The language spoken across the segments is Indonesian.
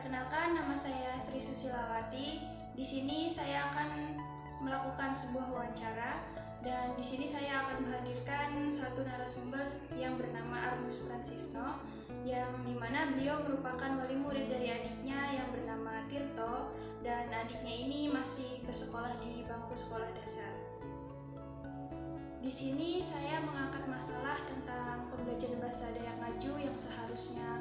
Perkenalkan, nama saya Sri Susilawati. Di sini saya akan melakukan sebuah wawancara dan di sini saya akan menghadirkan satu narasumber yang bernama Armus Fransisno, yang dimana beliau merupakan wali murid dari adiknya yang bernama Tirto, dan adiknya ini masih bersekolah di bangku sekolah dasar. Di sini saya mengangkat masalah tentang pembelajaran bahasa Dayak Ngaju yang seharusnya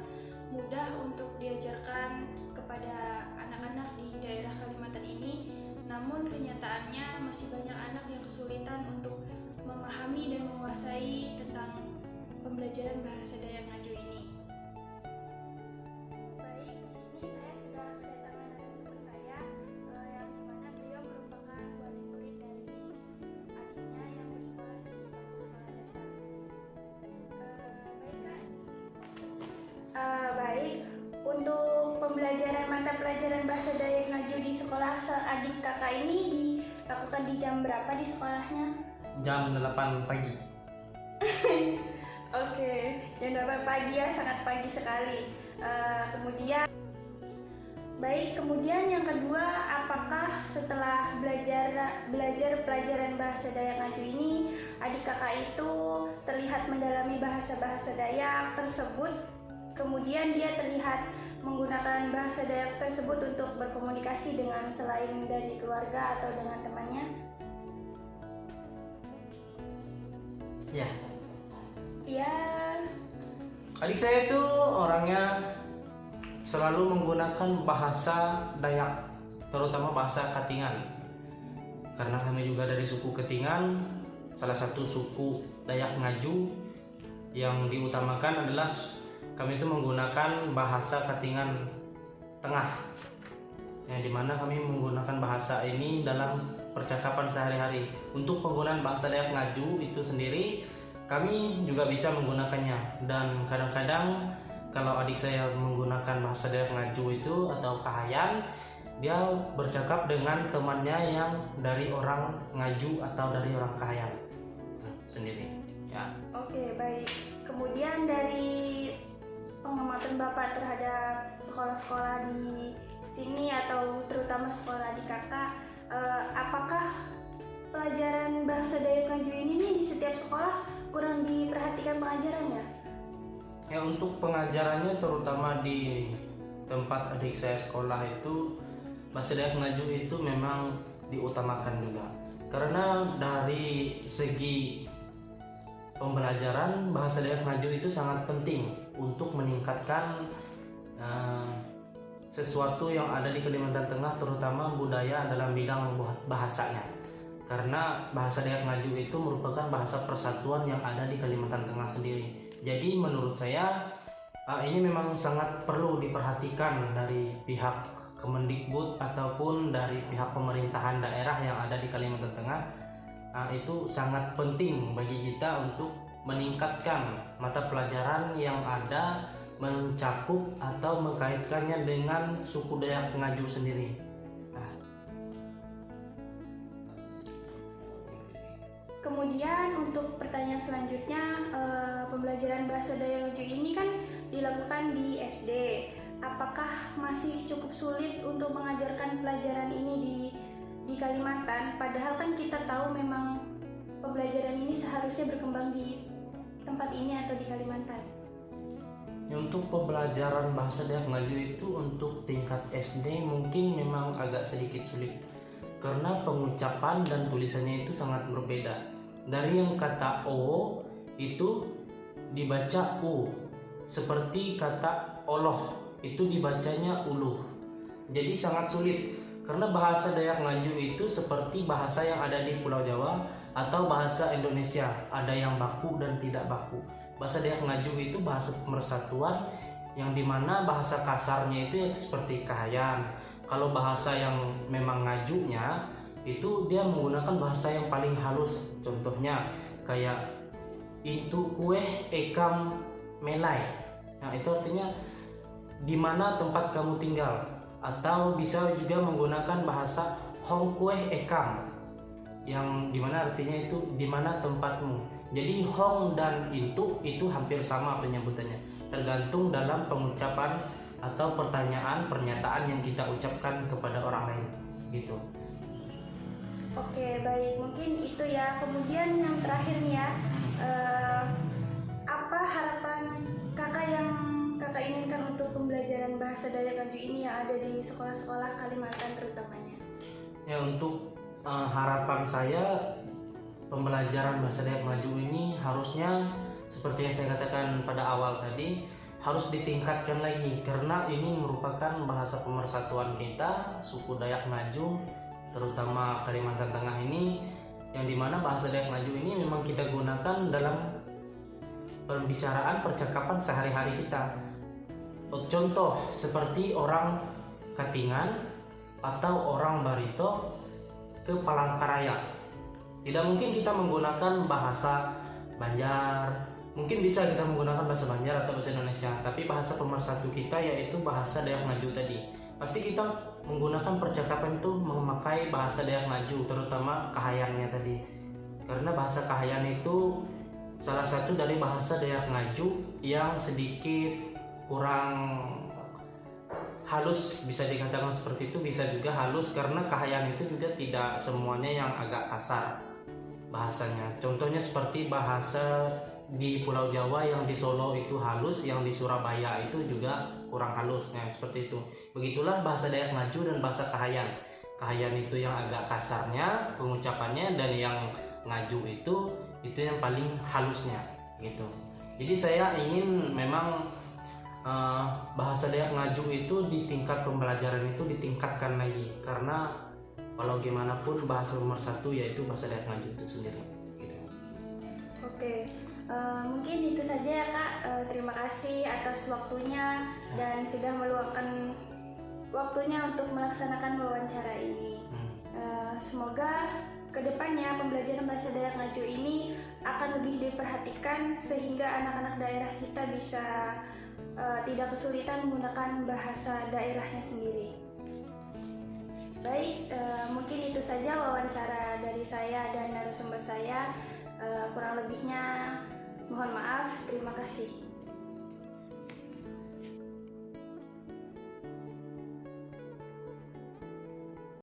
mudah untuk diajarkan kepada anak-anak di daerah Kalimantan ini, namun kenyataannya masih banyak anak yang kesulitan untuk memahami dan menguasai tentang pembelajaran bahasa Dayak Ngaju ini. Baik, di sini saya sudah kedatangan narasumber saya, yang dimana beliau merupakan wali murid dari adiknya yang bersekolah di bangku sekolah dasar. Baik, untuk pembelajaran mata pelajaran bahasa Dayak Ngaju di sekolah adik kakak ini dilakukan di jam berapa di sekolahnya? Jam 8 pagi. Oke, jam 8 pagi ya, sangat pagi sekali. Kemudian yang kedua, apakah setelah belajar pelajaran bahasa Dayak Ngaju ini, adik kakak itu terlihat mendalami bahasa-bahasa Dayak tersebut, kemudian dia terlihat menggunakan bahasa Dayak tersebut untuk berkomunikasi dengan selain dari keluarga atau dengan temannya? Ya. Iya. Adik saya itu orangnya selalu menggunakan bahasa Dayak, terutama bahasa Katingan. Karena kami juga dari suku Katingan, salah satu suku Dayak Ngaju yang diutamakan adalah kami itu menggunakan bahasa Katingan Tengah, yang dimana kami menggunakan bahasa ini dalam percakapan sehari-hari. Untuk penggunaan bahasa Dayak Ngaju itu sendiri, kami juga bisa menggunakannya. Dan kadang-kadang kalau adik saya menggunakan bahasa Dayak Ngaju itu atau Kahayan, dia bercakap dengan temannya yang dari orang Ngaju atau dari orang Kahayan sendiri. Ya. Oke, baik. Kemudian dari pengamatan Bapak terhadap sekolah-sekolah di sini atau terutama sekolah adik kakak, apakah pelajaran bahasa Dayak Ngaju ini nih di setiap sekolah kurang diperhatikan pengajarannya? Ya, untuk pengajarannya terutama di tempat adik saya sekolah itu bahasa Dayak Ngaju itu memang diutamakan juga. Karena dari segi pembelajaran bahasa Dayak Ngaju itu sangat penting untuk meningkatkan sesuatu yang ada di Kalimantan Tengah, terutama budaya dalam bidang bahasanya. Karena bahasa Dayak Ngaju itu merupakan bahasa persatuan yang ada di Kalimantan Tengah sendiri. Jadi menurut saya ini memang sangat perlu diperhatikan dari pihak Kemendikbud ataupun dari pihak pemerintahan daerah yang ada di Kalimantan Tengah. Itu sangat penting bagi kita untuk meningkatkan mata pelajaran yang ada mencakup atau mengkaitkannya dengan suku Dayak Ngaju sendiri. Kemudian untuk pertanyaan selanjutnya, pembelajaran bahasa Dayak Ngaju ini kan dilakukan di SD. Apakah masih cukup sulit untuk mengajarkan pelajaran ini di Kalimantan? Padahal kan kita tahu memang pembelajaran ini seharusnya berkembang di tempat ini atau di Kalimantan. Untuk pembelajaran bahasa Dayak Ngaju itu untuk tingkat SD mungkin memang agak sedikit sulit, karena pengucapan dan tulisannya itu sangat berbeda. Dari yang kata O itu dibaca U, seperti kata Oloh itu dibacanya Uluh. Jadi sangat sulit, karena bahasa Dayak Ngaju itu seperti bahasa yang ada di Pulau Jawa atau bahasa Indonesia, ada yang baku dan tidak baku. Bahasa Dayak Ngaju itu bahasa pemersatuan yang dimana bahasa kasarnya itu seperti Kahayan. Kalau bahasa yang memang ngajunya itu dia menggunakan bahasa yang paling halus. Contohnya kayak itu kue ekam melai. Nah, itu artinya di mana tempat kamu tinggal, atau bisa juga menggunakan bahasa hong kue ekam yang dimana artinya itu di mana tempatmu. Jadi hong dan itu hampir sama penyebutannya, tergantung dalam pengucapan atau pertanyaan, pernyataan yang kita ucapkan kepada orang lain gitu. Oke, baik, mungkin itu ya. Kemudian yang terakhir nih ya, apa harapan kakak yang kakak inginkan untuk pembelajaran bahasa Dayak Ngaju ini yang ada di sekolah-sekolah Kalimantan terutamanya? Ya, untuk harapan saya pembelajaran bahasa Dayak Ngaju ini harusnya seperti yang saya katakan pada awal tadi, harus ditingkatkan lagi karena ini merupakan bahasa pemersatuan kita, suku Dayak Ngaju, terutama Kalimantan Tengah ini, yang dimana bahasa Dayak Ngaju ini memang kita gunakan dalam pembicaraan percakapan sehari-hari kita. Contoh seperti orang Katingan atau orang Barito ke Palangkaraya, tidak mungkin kita menggunakan bahasa Banjar. Mungkin bisa kita menggunakan bahasa Banjar atau bahasa Indonesia, tapi bahasa pemersatu kita yaitu bahasa Dayak Ngaju tadi. Pasti kita menggunakan percakapan itu memakai bahasa Dayak Ngaju, terutama Kahayannya tadi. Karena bahasa Kahayan itu salah satu dari bahasa Dayak Ngaju yang sedikit kurang halus, bisa dikatakan seperti itu, bisa juga halus karena Kahayan itu juga tidak semuanya yang agak kasar bahasanya. Contohnya seperti bahasa di Pulau Jawa yang di Solo itu halus, yang di Surabaya itu juga kurang halusnya, seperti itu. Begitulah bahasa Dayak Ngaju dan bahasa Kahayan. Kahayan itu yang agak kasarnya pengucapannya, dan yang Ngaju itu yang paling halusnya gitu. Jadi saya ingin memang bahasa Dayak Ngaju itu di tingkat pembelajaran itu ditingkatkan lagi, karena kalau gimana pun bahasa nomor satu yaitu bahasa Dayak Ngaju itu sendiri gitu. Oke, mungkin itu saja ya Kak. Terima kasih atas waktunya dan sudah meluangkan waktunya untuk melaksanakan wawancara ini. Semoga kedepannya pembelajaran bahasa Dayak Ngaju ini akan lebih diperhatikan sehingga anak-anak daerah kita bisa tidak kesulitan menggunakan bahasa daerahnya sendiri. Baik, mungkin itu saja wawancara dari saya dan narasumber saya. Kurang lebihnya mohon maaf. Terima kasih.